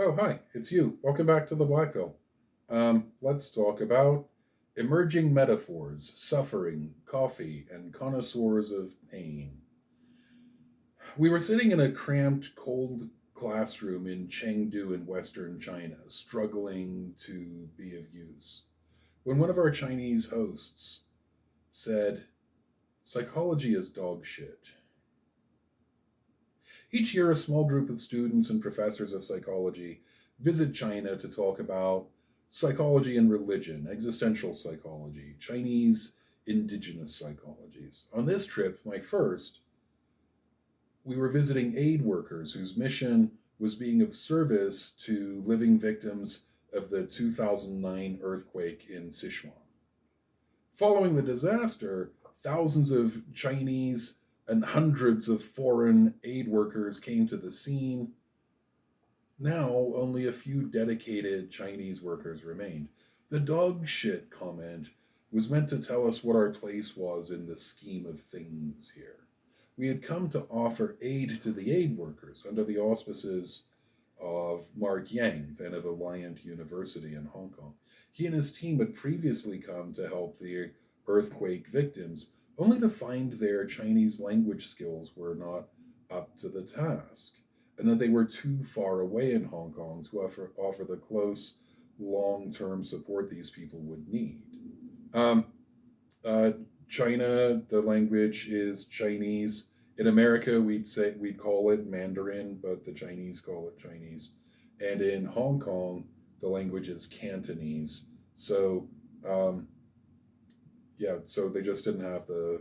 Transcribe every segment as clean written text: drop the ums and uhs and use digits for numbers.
Oh, hi, it's you. Welcome back to the Black Pill. Let's talk about emerging metaphors, suffering, coffee, and connoisseurs of pain. We were sitting in a cramped, cold classroom in Chengdu in western China, struggling to be of use, when one of our Chinese hosts said, "Psychology is dog shit." Each year, a small group of students and professors of psychology visit China to talk about psychology and religion, existential psychology, Chinese indigenous psychologies. On this trip, my first, we were visiting aid workers whose mission was being of service to living victims of the 2009 earthquake in Sichuan. Following the disaster, thousands of Chinese and hundreds of foreign aid workers came to the scene. Now, only a few dedicated Chinese workers remained. The dog shit comment was meant to tell us what our place was in the scheme of things here. We had come to offer aid to the aid workers under the auspices of Mark Yang, then of Alliant University in Hong Kong. He and his team had previously come to help the earthquake victims, only to find their Chinese language skills were not up to the task, and that they were too far away in Hong Kong to offer the close, long term support these people would need. Um, uh, China, the language is Chinese. In America, we'd call it Mandarin, but the Chinese call it Chinese. And in Hong Kong, the language is Cantonese. So, um, yeah, so they just didn't have the.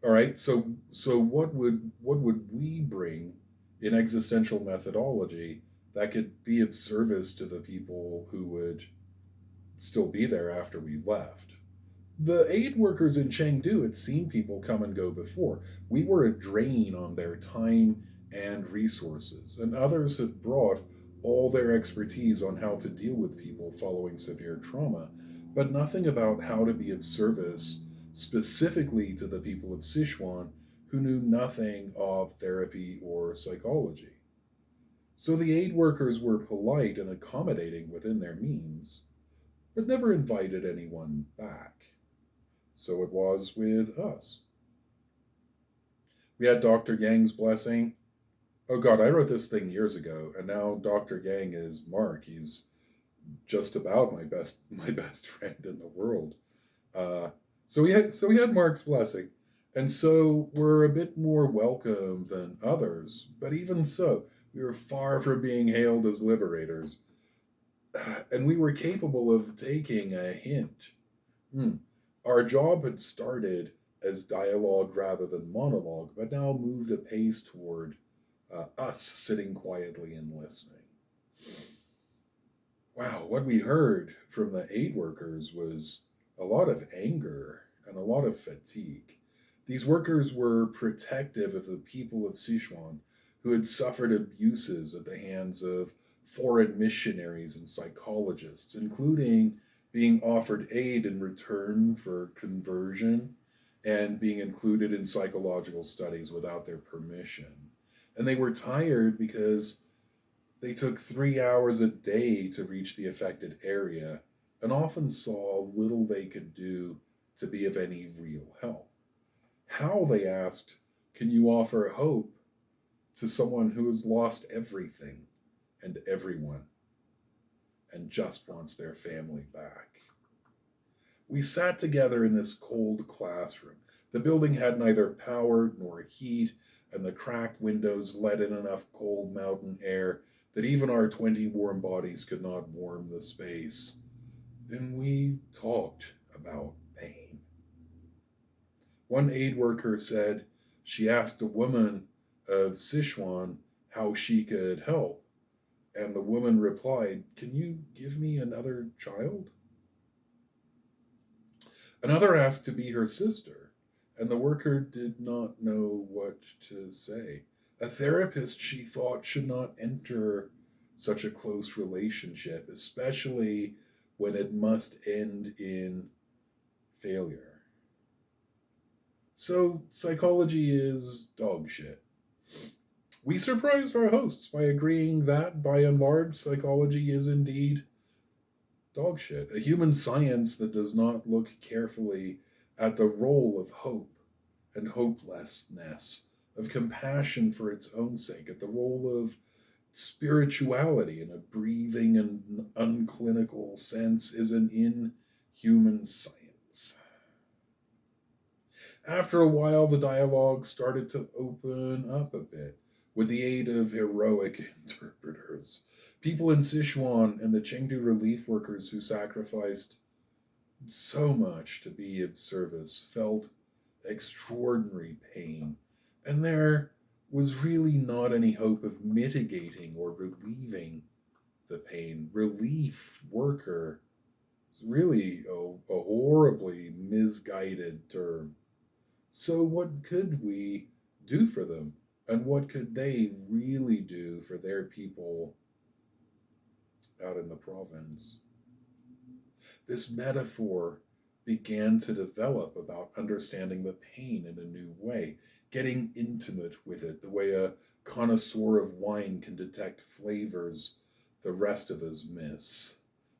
All right, so what would we bring in existential methodology that could be of service to the people who would still be there after we left? The aid workers in Chengdu had seen people come and go before. We were a drain on their time and resources, and others had brought all their expertise on how to deal with people following severe trauma, but nothing about how to be of service specifically to the people of Sichuan who knew nothing of therapy or psychology. So the aid workers were polite and accommodating within their means, but never invited anyone back. So it was with us. We had Dr. Yang's blessing. Oh God, I wrote this thing years ago, and now Dr. Yang is Mark. He's just about my best friend in the world. Uh, so we had Mark's blessing, and so we're a bit more welcome than others. But even so, we were far from being hailed as liberators, and we were capable of taking a hint. Hmm. Our job had started as dialogue rather than monologue, but now moved apace toward us sitting quietly and listening. Wow, what we heard from the aid workers was a lot of anger and a lot of fatigue. These workers were protective of the people of Sichuan who had suffered abuses at the hands of foreign missionaries and psychologists, including being offered aid in return for conversion and being included in psychological studies without their permission. And they were tired because they took 3 hours a day to reach the affected area and often saw little they could do to be of any real help. How, they asked, can you offer hope to someone who has lost everything and everyone and just wants their family back? We sat together in this cold classroom. The building had neither power nor heat, and the cracked windows let in enough cold mountain air that even our 20 warm bodies could not warm the space. And we talked about pain. One aid worker said she asked a woman of Sichuan how she could help, and the woman replied, "Can you give me another child?" Another asked to be her sister, and the worker did not know what to say. A therapist, she thought, should not enter such a close relationship, especially when it must end in failure. So, psychology is dog shit. We surprised our hosts by agreeing that, by and large, psychology is indeed dog shit. A human science that does not look carefully at the role of hope and hopelessness, of compassion for its own sake, at the role of spirituality in a breathing and unclinical sense, is an inhuman science. After a while, the dialogue started to open up a bit with the aid of heroic interpreters. People in Sichuan and the Chengdu relief workers who sacrificed so much to be of service felt extraordinary pain, and there was really not any hope of mitigating or relieving the pain. Relief worker is really a horribly misguided term. So, what could we do for them? And what could they really do for their people out in the province? This metaphor began to develop about understanding the pain in a new way, getting intimate with it, the way a connoisseur of wine can detect flavors the rest of us miss.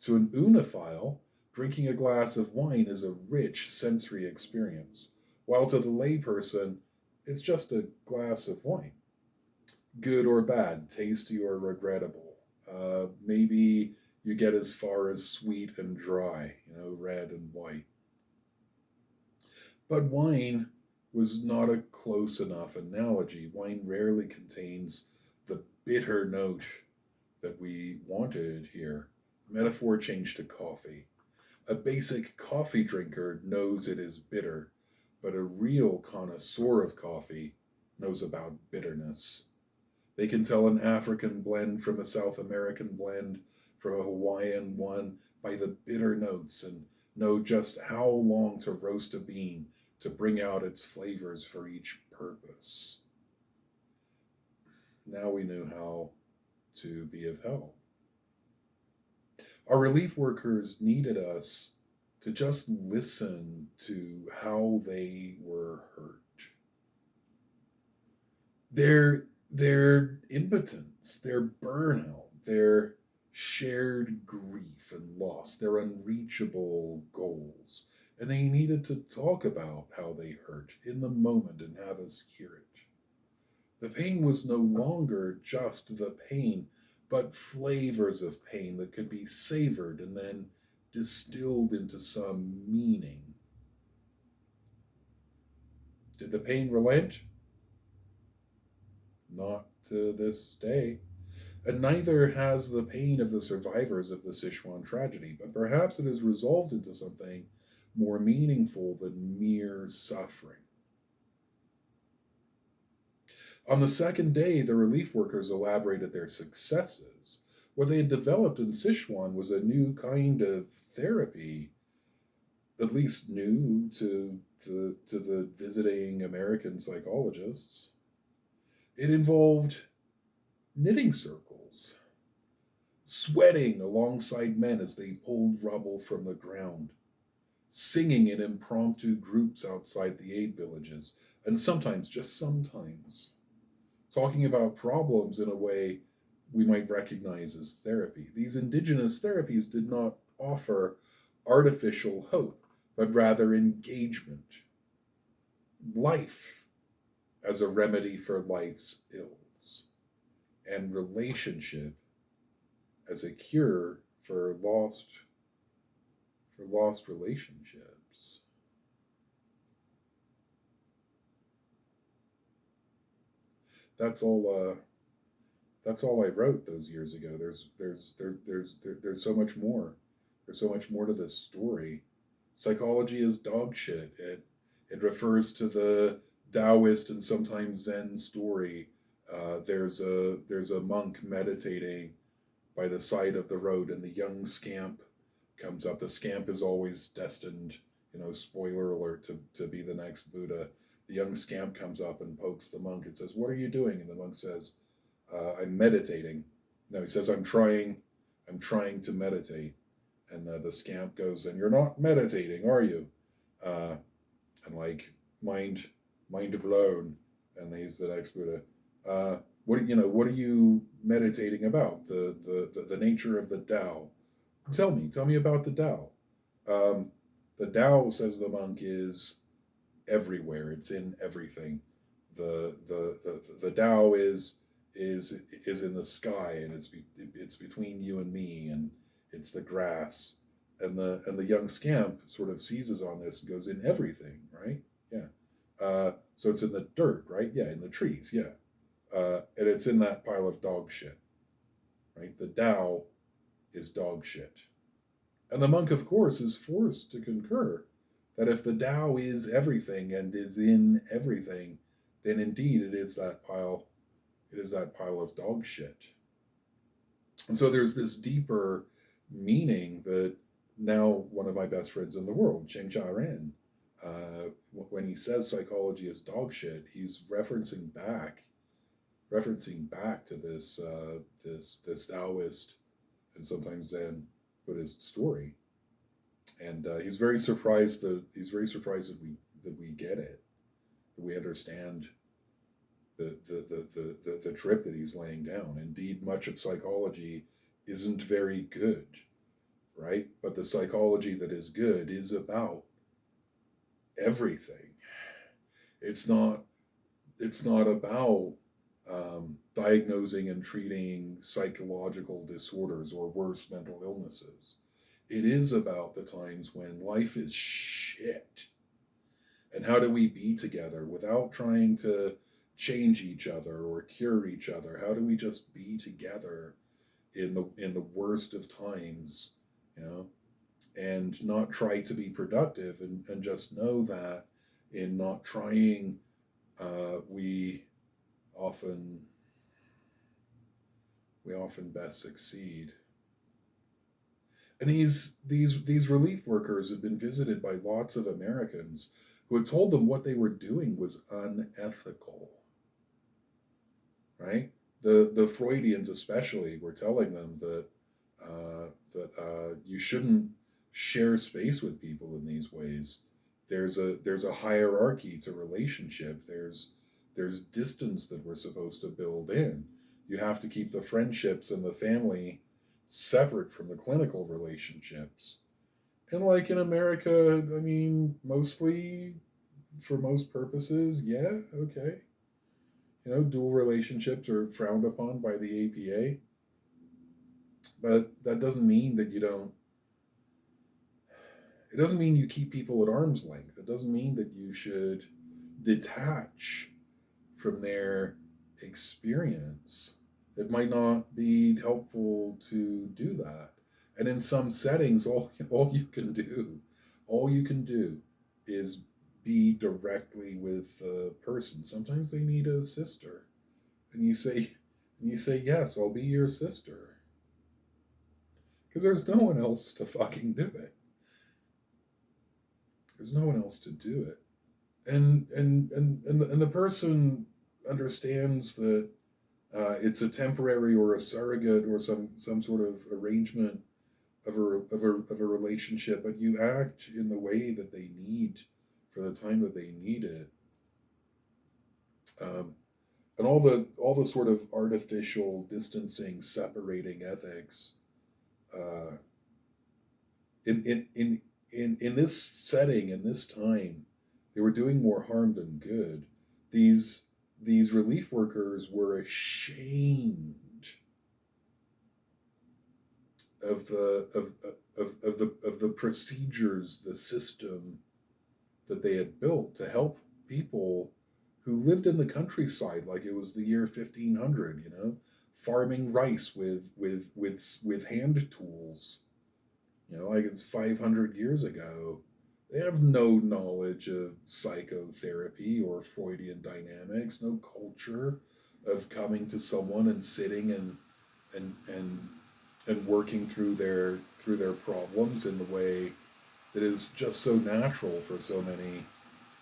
To an unophile, drinking a glass of wine is a rich sensory experience, while to the layperson, it's just a glass of wine. Good or bad, tasty or regrettable. Maybe you get as far as sweet and dry, red and white. But wine was not a close enough analogy. Wine rarely contains the bitter note that we wanted here. The metaphor changed to coffee. A basic coffee drinker knows it is bitter, but a real connoisseur of coffee knows about bitterness. They can tell an African blend from a South American blend, from a Hawaiian one, by the bitter notes, and know just how long to roast a bean to bring out its flavors for each purpose. Now we knew how to be of help. Our relief workers needed us to just listen to how they were hurt. Their impotence, their burnout, their shared grief and loss, their unreachable goals. And they needed to talk about how they hurt in the moment and have us hear it. The pain was no longer just the pain, but flavors of pain that could be savored and then distilled into some meaning. Did the pain relent? Not to this day. And neither has the pain of the survivors of the Sichuan tragedy, but perhaps it has resolved into something more meaningful than mere suffering. On the second day, the relief workers elaborated their successes. What they had developed in Sichuan was a new kind of therapy, at least new to the visiting American psychologists. It involved knitting circles, sweating alongside men as they pulled rubble from the ground, singing in impromptu groups outside the aid villages, and sometimes, just sometimes, talking about problems in a way we might recognize as therapy. These indigenous therapies did not offer artificial hope, but rather engagement, life as a remedy for life's ills, and relationship as a cure for lost relationships. That's all. That's all I wrote those years ago. There's so much more. There's so much more to this story. Psychology is dog shit. It refers to the Taoist and sometimes Zen story. There's a monk meditating by the side of the road, and the young scamp comes up. The scamp is always destined, spoiler alert, to be the next Buddha. The young scamp comes up and pokes the monk and says, "What are you doing?" And the monk says, "I'm meditating." No, he says, I'm trying to meditate." And the scamp goes, "And you're not meditating, are you?" Uh, and like, mind blown. And he's the next Buddha. what are you meditating about? The nature of the Tao. Tell me about the Tao. Um, the Tao, says the monk, is everywhere. It's in everything. The Tao is is in the sky, and it's between you and me, and it's the grass. And the young scamp sort of seizes on this and goes, in everything, right? Yeah. So it's in the dirt, right? Yeah, in the trees, yeah. And it's in that pile of dog shit, right? The Tao is dog shit. And the monk, of course, is forced to concur that if the Tao is everything and is in everything, then indeed it is that pile of dog shit. And so there's this deeper meaning that now one of my best friends in the world, Cheng Ren, when he says psychology is dog shit, he's referencing back to this Taoist and sometimes Zen Buddhist story, and he's very surprised that we get it, that we understand the trip that he's laying down. Indeed, much of psychology isn't very good, right? But the psychology that is good is about everything. It's not it's not about diagnosing and treating psychological disorders or worse, mental illnesses. It is about the times when life is shit. And how do we be together without trying to change each other or cure each other? How do we just be together in the worst of times, you know, and not try to be productive, and just know that in not trying, we often we often best succeed. And these relief workers had been visited by lots of Americans who had told them what they were doing was unethical, right? The Freudians especially were telling them that you shouldn't share space with people in these ways. There's a hierarchy to relationship. There's distance that we're supposed to build in. You have to keep the friendships and the family separate from the clinical relationships. And like in America, I mean, mostly for most purposes, yeah, okay. Dual relationships are frowned upon by the APA, but that doesn't mean that you don't. It doesn't mean you keep people at arm's length. It doesn't mean that you should detach from their experience. It might not be helpful to do that. And in some settings, all you can do is be directly with the person. Sometimes they need a sister, and you say yes, I'll be your sister, because there's no one else to fucking do it. There's no one else to do it. And the person understands that it's a temporary or a surrogate or some sort of arrangement of a relationship, but you act in the way that they need for the time that they need it. Um, and all the sort of artificial distancing, separating ethics, uh, in this setting, in this time, they were doing more harm than good. These these relief workers were ashamed of the procedures, the system that they had built to help people who lived in the countryside like it was the year 1500, farming rice with hand tools, like it's 500 years ago. They have no knowledge of psychotherapy or Freudian dynamics, no culture of coming to someone and sitting and and and working through their problems in the way that is just so natural for so many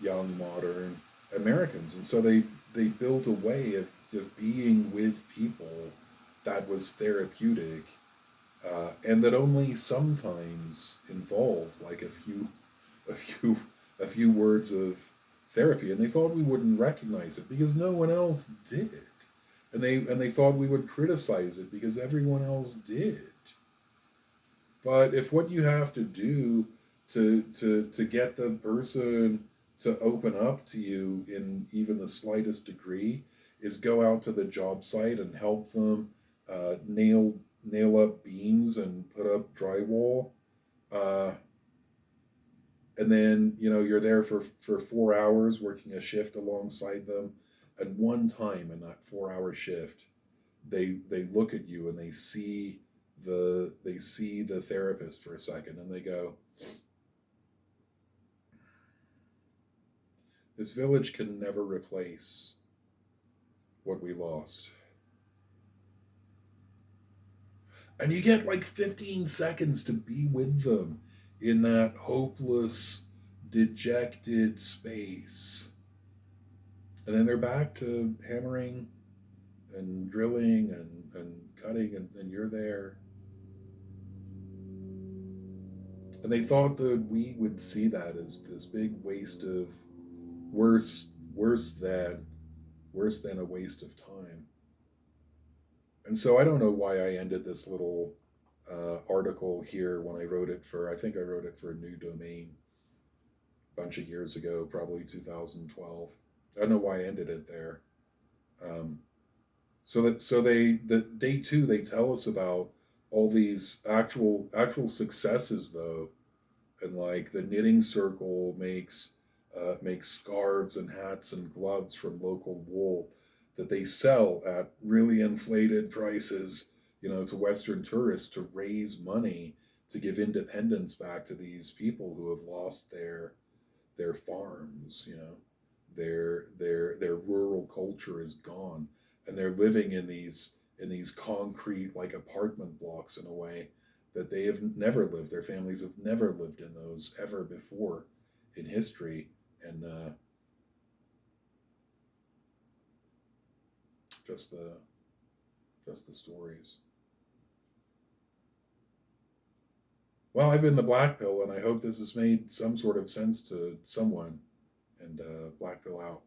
young modern Americans. And so they built a way of being with people that was therapeutic, and that only sometimes involved like a few a few words of therapy. And they thought we wouldn't recognize it because no one else did it. and they thought we would criticize it because everyone else did. But if what you have to do to get the person to open up to you in even the slightest degree is go out to the job site and help them nail up beams and put up drywall, uh, and then you're there for 4 hours working a shift alongside them, and one time in that 4 hour shift they look at you and they see the therapist for a second and they go, this village can never replace what we lost. And you get like 15 seconds to be with them in that hopeless, dejected space. And then they're back to hammering and drilling and cutting, and you're there. And they thought that we would see that as this big waste of worse worse than worse than a waste of time. And so I don't know why I ended this little article here when I think I wrote it for a New Domain a bunch of years ago, probably 2012. I don't know why I ended it there. Um, the day two they tell us about all these actual successes though, and like the knitting circle makes scarves and hats and gloves from local wool that they sell at really inflated prices, to Western tourists to raise money to give independence back to these people who have lost their farms. Their rural culture is gone, and they're living in these concrete like apartment blocks in a way that they have never lived. Their families have never lived in those ever before in history, and just the stories. Well, I've been the Black Pill, and I hope this has made some sort of sense to someone. And Black Pill out.